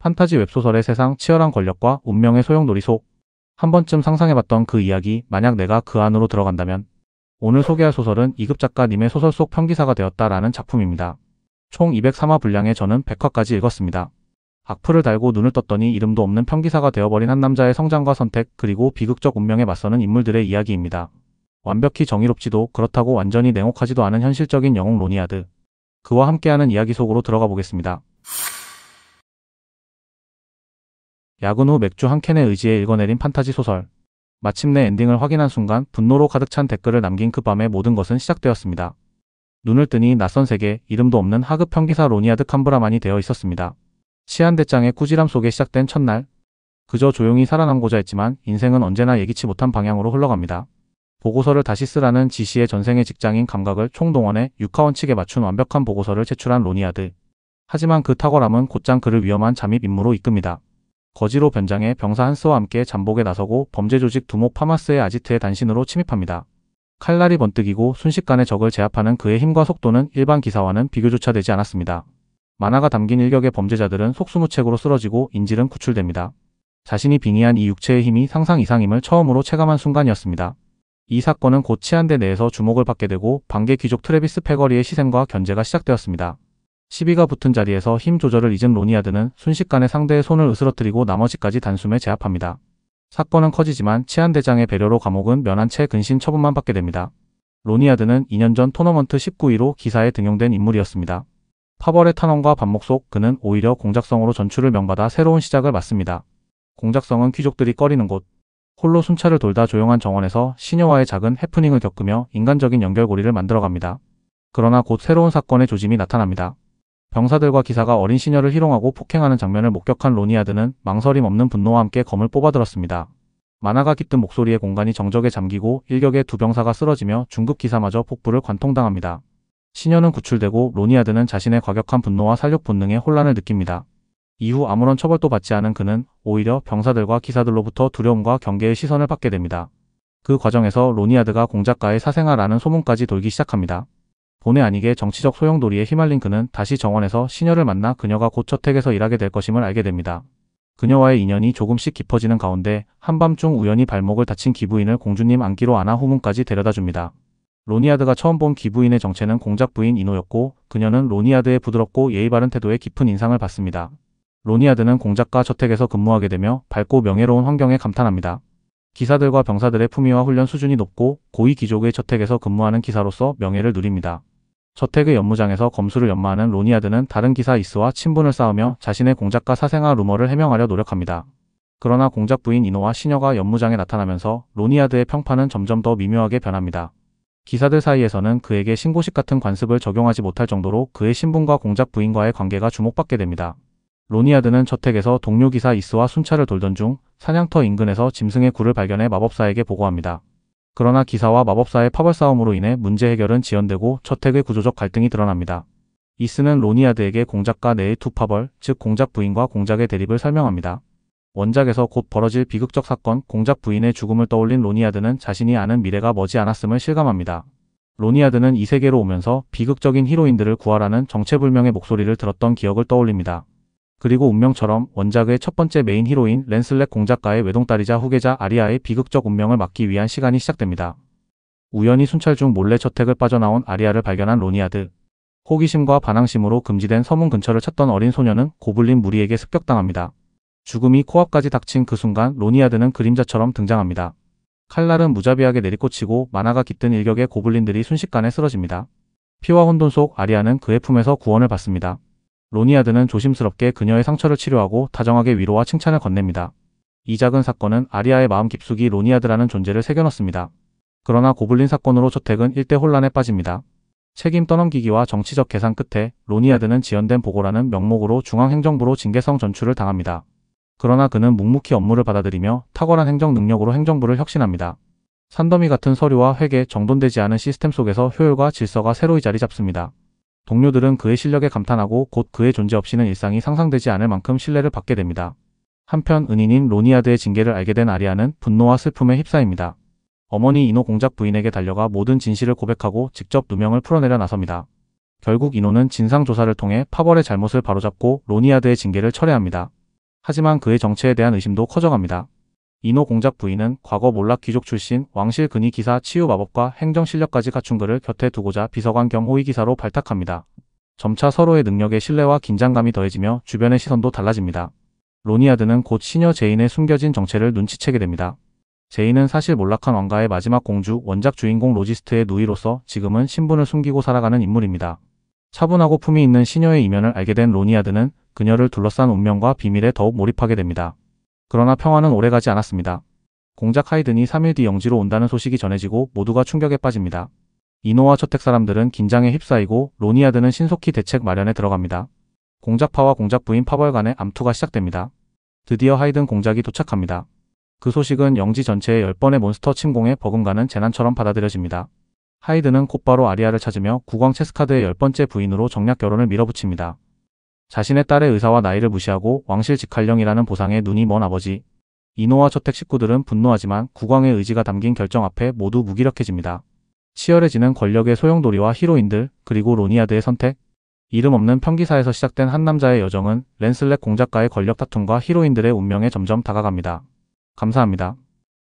판타지 웹소설의 세상, 치열한 권력과 운명의 소용돌이 속. 한 번쯤 상상해봤던 그 이야기, 만약 내가 그 안으로 들어간다면. 오늘 소개할 소설은 2급 작가님의 소설 속 편기사가 되었다라는 작품입니다. 총 203화 분량의 저는 100화까지 읽었습니다. 악플을 달고 눈을 떴더니 이름도 없는 편기사가 되어버린 한 남자의 성장과 선택, 그리고 비극적 운명에 맞서는 인물들의 이야기입니다. 완벽히 정의롭지도 그렇다고 완전히 냉혹하지도 않은 현실적인 영웅 로니아드. 그와 함께하는 이야기 속으로 들어가 보겠습니다. 야근 후 맥주 한 캔에 의지해 읽어내린 판타지 소설. 마침내 엔딩을 확인한 순간 분노로 가득 찬 댓글을 남긴 그 밤에 모든 것은 시작되었습니다. 눈을 뜨니 낯선 세계, 이름도 없는 하급 편기사 로니아드 캄브라만이 되어 있었습니다. 시한대장의 꾸지람 속에 시작된 첫날. 그저 조용히 살아남고자 했지만 인생은 언제나 예기치 못한 방향으로 흘러갑니다. 보고서를 다시 쓰라는 지시에 전생의 직장인 감각을 총동원해 육하원칙에 맞춘 완벽한 보고서를 제출한 로니아드. 하지만 그 탁월함은 곧장 그를 위험한 잠입 임무로 이끕니다. 거지로 변장해 병사 한스와 함께 잠복에 나서고 범죄 조직 두목 파마스의 아지트에 단신으로 침입합니다. 칼날이 번뜩이고 순식간에 적을 제압하는 그의 힘과 속도는 일반 기사와는 비교조차 되지 않았습니다. 만화가 담긴 일격의 범죄자들은 속수무책으로 쓰러지고 인질은 구출됩니다. 자신이 빙의한 이 육체의 힘이 상상 이상임을 처음으로 체감한 순간이었습니다. 이 사건은 곧 치안대 내에서 주목을 받게 되고 반개 귀족 트래비스 패거리의 시샘과 견제가 시작되었습니다. 시비가 붙은 자리에서 힘 조절을 잊은 로니아드는 순식간에 상대의 손을 으스러뜨리고 나머지까지 단숨에 제압합니다. 사건은 커지지만 치안대장의 배려로 감옥은 면한 채 근신 처분만 받게 됩니다. 로니아드는 2년 전 토너먼트 19위로 기사에 등용된 인물이었습니다. 파벌의 탄원과 반목 속 그는 오히려 공작성으로 전출을 명받아 새로운 시작을 맞습니다. 공작성은 귀족들이 꺼리는 곳. 홀로 순찰을 돌다 조용한 정원에서 시녀와의 작은 해프닝을 겪으며 인간적인 연결고리를 만들어갑니다. 그러나 곧 새로운 사건의 조짐이 나타납니다. 병사들과 기사가 어린 시녀를 희롱하고 폭행하는 장면을 목격한 로니아드는 망설임 없는 분노와 함께 검을 뽑아들었습니다. 만화가 깃든 목소리의 공간이 정적에 잠기고 일격에 두 병사가 쓰러지며 중급 기사마저 폭부를 관통당합니다. 시녀는 구출되고 로니아드는 자신의 과격한 분노와 살육 본능에 혼란을 느낍니다. 이후 아무런 처벌도 받지 않은 그는 오히려 병사들과 기사들로부터 두려움과 경계의 시선을 받게 됩니다. 그 과정에서 로니아드가 공작가의 사생아라는 소문까지 돌기 시작합니다. 본의 아니게 정치적 소용돌이에 휘말린 그는 다시 정원에서 시녀를 만나 그녀가 곧 저택에서 일하게 될 것임을 알게 됩니다. 그녀와의 인연이 조금씩 깊어지는 가운데 한밤중 우연히 발목을 다친 기부인을 공주님 안기로 안아 후문까지 데려다줍니다. 로니아드가 처음 본 기부인의 정체는 공작 부인 이노였고 그녀는 로니아드의 부드럽고 예의 바른 태도에 깊은 인상을 받습니다. 로니아드는 공작가 저택에서 근무하게 되며 밝고 명예로운 환경에 감탄합니다. 기사들과 병사들의 품위와 훈련 수준이 높고 고위 귀족의 저택에서 근무하는 기사로서 명예를 누립니다. 저택의 연무장에서 검수를 연마하는 로니아드는 다른 기사 이스와 친분을 쌓으며 자신의 공작가 사생아 루머를 해명하려 노력합니다. 그러나 공작 부인 이노와 시녀가 연무장에 나타나면서 로니아드의 평판은 점점 더 미묘하게 변합니다. 기사들 사이에서는 그에게 신고식 같은 관습을 적용하지 못할 정도로 그의 신분과 공작 부인과의 관계가 주목받게 됩니다. 로니아드는 저택에서 동료 기사 이스와 순찰을 돌던 중 사냥터 인근에서 짐승의 굴을 발견해 마법사에게 보고합니다. 그러나 기사와 마법사의 파벌 싸움으로 인해 문제 해결은 지연되고 저택의 구조적 갈등이 드러납니다. 이스는 로니아드에게 공작가 내의 두 파벌, 즉 공작 부인과 공작의 대립을 설명합니다. 원작에서 곧 벌어질 비극적 사건 공작 부인의 죽음을 떠올린 로니아드는 자신이 아는 미래가 머지 않았음을 실감합니다. 로니아드는 이 세계로 오면서 비극적인 히로인들을 구하라는 정체불명의 목소리를 들었던 기억을 떠올립니다. 그리고 운명처럼 원작의 첫 번째 메인 히로인 랜슬렛 공작가의 외동딸이자 후계자 아리아의 비극적 운명을 막기 위한 시간이 시작됩니다. 우연히 순찰 중 몰래 저택을 빠져나온 아리아를 발견한 로니아드. 호기심과 반항심으로 금지된 서문 근처를 찾던 어린 소녀는 고블린 무리에게 습격당합니다. 죽음이 코앞까지 닥친 그 순간 로니아드는 그림자처럼 등장합니다. 칼날은 무자비하게 내리꽂히고 만화가 깃든 일격의 고블린들이 순식간에 쓰러집니다. 피와 혼돈 속 아리아는 그의 품에서 구원을 받습니다. 로니아드는 조심스럽게 그녀의 상처를 치료하고 다정하게 위로와 칭찬을 건넵니다. 이 작은 사건은 아리아의 마음 깊숙이 로니아드라는 존재를 새겨넣습니다. 그러나 고블린 사건으로 저택은 일대 혼란에 빠집니다. 책임 떠넘기기와 정치적 계산 끝에 로니아드는 지연된 보고라는 명목으로 중앙행정부로 징계성 전출을 당합니다. 그러나 그는 묵묵히 업무를 받아들이며 탁월한 행정 능력으로 행정부를 혁신합니다. 산더미 같은 서류와 회계, 정돈되지 않은 시스템 속에서 효율과 질서가 새로이 자리 잡습니다. 동료들은 그의 실력에 감탄하고 곧 그의 존재 없이는 일상이 상상되지 않을 만큼 신뢰를 받게 됩니다. 한편 은인인 로니아드의 징계를 알게 된 아리아는 분노와 슬픔에 휩싸입니다. 어머니 이노 공작 부인에게 달려가 모든 진실을 고백하고 직접 누명을 풀어내려 나섭니다. 결국 이노는 진상조사를 통해 파벌의 잘못을 바로잡고 로니아드의 징계를 철회합니다. 하지만 그의 정체에 대한 의심도 커져갑니다. 이노 공작 부인은 과거 몰락 귀족 출신 왕실 근위 기사 치유 마법과 행정 실력까지 갖춘 그를 곁에 두고자 비서관 겸 호위 기사로 발탁합니다. 점차 서로의 능력에 신뢰와 긴장감이 더해지며 주변의 시선도 달라집니다. 로니아드는 곧 시녀 제인의 숨겨진 정체를 눈치채게 됩니다. 제인은 사실 몰락한 왕가의 마지막 공주, 원작 주인공 로지스트의 누이로서 지금은 신분을 숨기고 살아가는 인물입니다. 차분하고 품위 있는 시녀의 이면을 알게 된 로니아드는 그녀를 둘러싼 운명과 비밀에 더욱 몰입하게 됩니다. 그러나 평화는 오래가지 않았습니다. 공작 하이든이 3일 뒤 영지로 온다는 소식이 전해지고 모두가 충격에 빠집니다. 이노와 저택 사람들은 긴장에 휩싸이고 로니아드는 신속히 대책 마련에 들어갑니다. 공작파와 공작 부인 파벌 간의 암투가 시작됩니다. 드디어 하이든 공작이 도착합니다. 그 소식은 영지 전체의 10번의 몬스터 침공에 버금가는 재난처럼 받아들여집니다. 하이든은 곧바로 아리아를 찾으며 국왕 체스카드의 10번째 부인으로 정략 결혼을 밀어붙입니다. 자신의 딸의 의사와 나이를 무시하고 왕실 직할령이라는 보상에 눈이 먼 아버지. 이노와 저택 식구들은 분노하지만 국왕의 의지가 담긴 결정 앞에 모두 무기력해집니다. 치열해지는 권력의 소용돌이와 히로인들, 그리고 로니아드의 선택. 이름 없는 평기사에서 시작된 한 남자의 여정은 랜슬렛 공작가의 권력 다툼과 히로인들의 운명에 점점 다가갑니다. 감사합니다.